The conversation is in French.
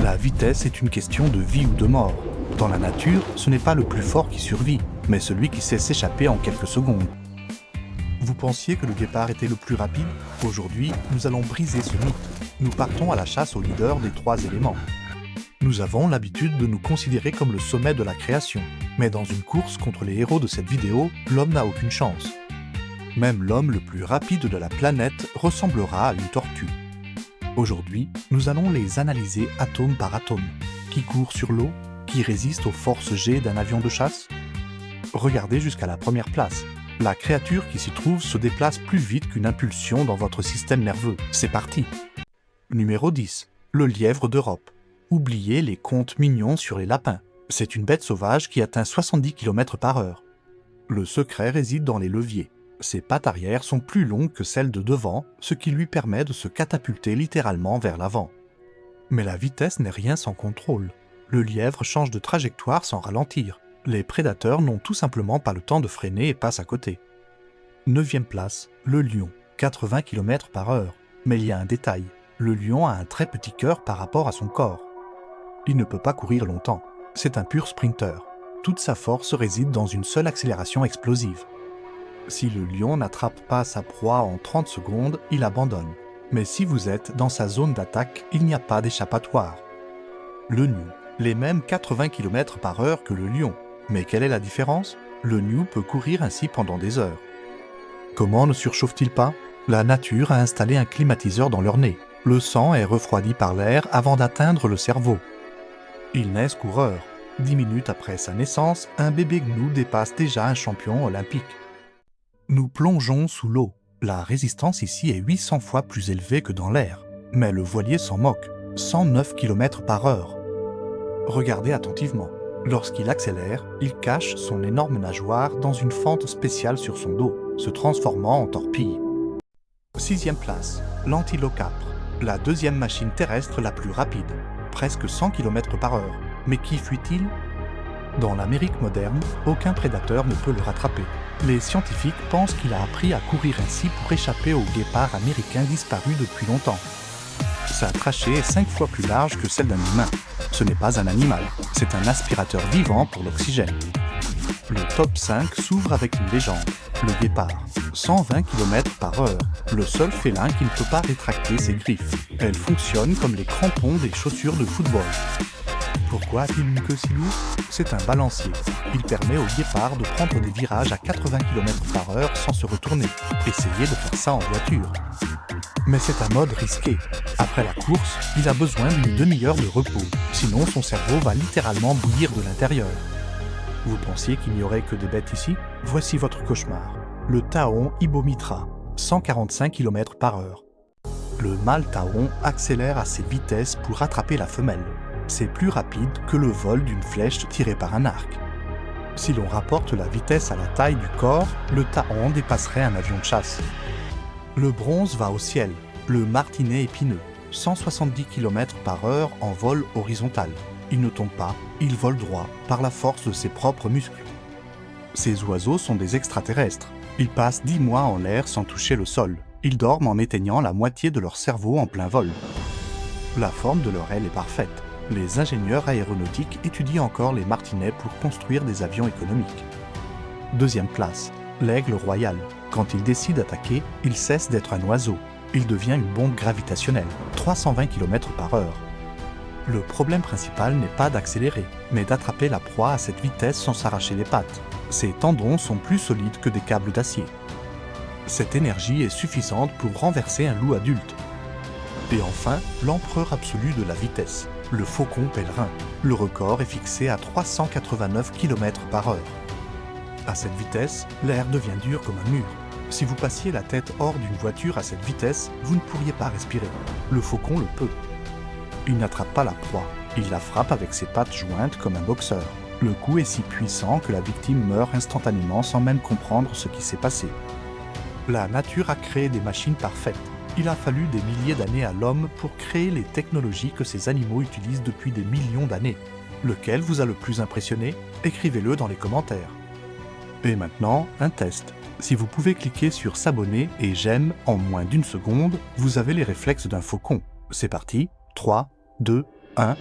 La vitesse est une question de vie ou de mort. Dans la nature, ce n'est pas le plus fort qui survit, mais celui qui sait s'échapper en quelques secondes. Vous pensiez que le guépard était le plus rapide? Aujourd'hui, nous allons briser ce mythe. Nous partons à la chasse au leader des 3 éléments. Nous avons l'habitude de nous considérer comme le sommet de la création, mais dans une course contre les héros de cette vidéo, l'homme n'a aucune chance. Même l'homme le plus rapide de la planète ressemblera à une tortue. Aujourd'hui, nous allons les analyser atome par atome. Qui court sur l'eau? Qui résiste aux forces G d'un avion de chasse? Regardez jusqu'à la première place. La créature qui s'y trouve se déplace plus vite qu'une impulsion dans votre système nerveux. C'est parti! Numéro 10. Le lièvre d'Europe. Oubliez les contes mignons sur les lapins. C'est une bête sauvage qui atteint 70 km/h. Le secret réside dans les leviers. Ses pattes arrière sont plus longues que celles de devant, ce qui lui permet de se catapulter littéralement vers l'avant. Mais la vitesse n'est rien sans contrôle. Le lièvre change de trajectoire sans ralentir. Les prédateurs n'ont tout simplement pas le temps de freiner et passent à côté. 9e place, le lion, 80 km/h. Mais il y a un détail, le lion a un très petit cœur par rapport à son corps. Il ne peut pas courir longtemps, c'est un pur sprinter. Toute sa force réside dans une seule accélération explosive. Si le lion n'attrape pas sa proie en 30 secondes, il abandonne. Mais si vous êtes dans sa zone d'attaque, il n'y a pas d'échappatoire. Le gnu, les mêmes 80 km/h que le lion. Mais quelle est la différence? Le gnu peut courir ainsi pendant des heures. Comment ne surchauffe-t-il pas? La nature a installé un climatiseur dans leur nez. Le sang est refroidi par l'air avant d'atteindre le cerveau. Ils naissent coureurs. 10 minutes après sa naissance, un bébé gnou dépasse déjà un champion olympique. Nous plongeons sous l'eau. La résistance ici est 800 fois plus élevée que dans l'air. Mais le voilier s'en moque. 109 km/h. Regardez attentivement. Lorsqu'il accélère, il cache son énorme nageoire dans une fente spéciale sur son dos, se transformant en torpille. 6e place, l'antilocapre, la 2e machine terrestre la plus rapide, presque 100 km/h. Mais qui fuit-il? Dans l'Amérique moderne, aucun prédateur ne peut le rattraper. Les scientifiques pensent qu'il a appris à courir ainsi pour échapper au guépard américain disparu depuis longtemps. Sa trachée est 5 fois plus large que celle d'un humain. Ce n'est pas un animal, c'est un aspirateur vivant pour l'oxygène. Le top 5 s'ouvre avec une légende, le guépard. 120 km/h, le seul félin qui ne peut pas rétracter ses griffes. Elle fonctionne comme les crampons des chaussures de football. Pourquoi a-t-il une queue si lourde? C'est un balancier. Il permet au guépard de prendre des virages à 80 km/h sans se retourner. Essayez de faire ça en voiture. Mais c'est un mode risqué. Après la course, il a besoin d'une demi-heure de repos. Sinon, son cerveau va littéralement bouillir de l'intérieur. Vous pensiez qu'il n'y aurait que des bêtes ici? Voici votre cauchemar. Le taon ibomitra, 145 km/h. Le mâle taon accélère à ses vitesses pour rattraper la femelle. C'est plus rapide que le vol d'une flèche tirée par un arc. Si l'on rapporte la vitesse à la taille du corps, le taon dépasserait un avion de chasse. Le bronze va au ciel, le martinet épineux, 170 km/h en vol horizontal. Il ne tombe pas, il vole droit par la force de ses propres muscles. Ces oiseaux sont des extraterrestres. Ils passent 10 mois en l'air sans toucher le sol. Ils dorment en éteignant la moitié de leur cerveau en plein vol. La forme de leur aile est parfaite. Les ingénieurs aéronautiques étudient encore les martinets pour construire des avions économiques. 2e place, l'aigle royal. Quand il décide d'attaquer, il cesse d'être un oiseau. Il devient une bombe gravitationnelle, 320 km/h. Le problème principal n'est pas d'accélérer, mais d'attraper la proie à cette vitesse sans s'arracher les pattes. Ses tendons sont plus solides que des câbles d'acier. Cette énergie est suffisante pour renverser un loup adulte. Et enfin, l'empereur absolu de la vitesse, le faucon pèlerin. Le record est fixé à 389 km/h. À cette vitesse, l'air devient dur comme un mur. Si vous passiez la tête hors d'une voiture à cette vitesse, vous ne pourriez pas respirer. Le faucon le peut. Il n'attrape pas la proie, il la frappe avec ses pattes jointes comme un boxeur. Le coup est si puissant que la victime meurt instantanément sans même comprendre ce qui s'est passé. La nature a créé des machines parfaites. Il a fallu des milliers d'années à l'homme pour créer les technologies que ces animaux utilisent depuis des millions d'années. Lequel vous a le plus impressionné? Écrivez-le dans les commentaires. Et maintenant, un test. Si vous pouvez cliquer sur s'abonner et j'aime en moins d'1 seconde, vous avez les réflexes d'un faucon. C'est parti, 3, 2, 1.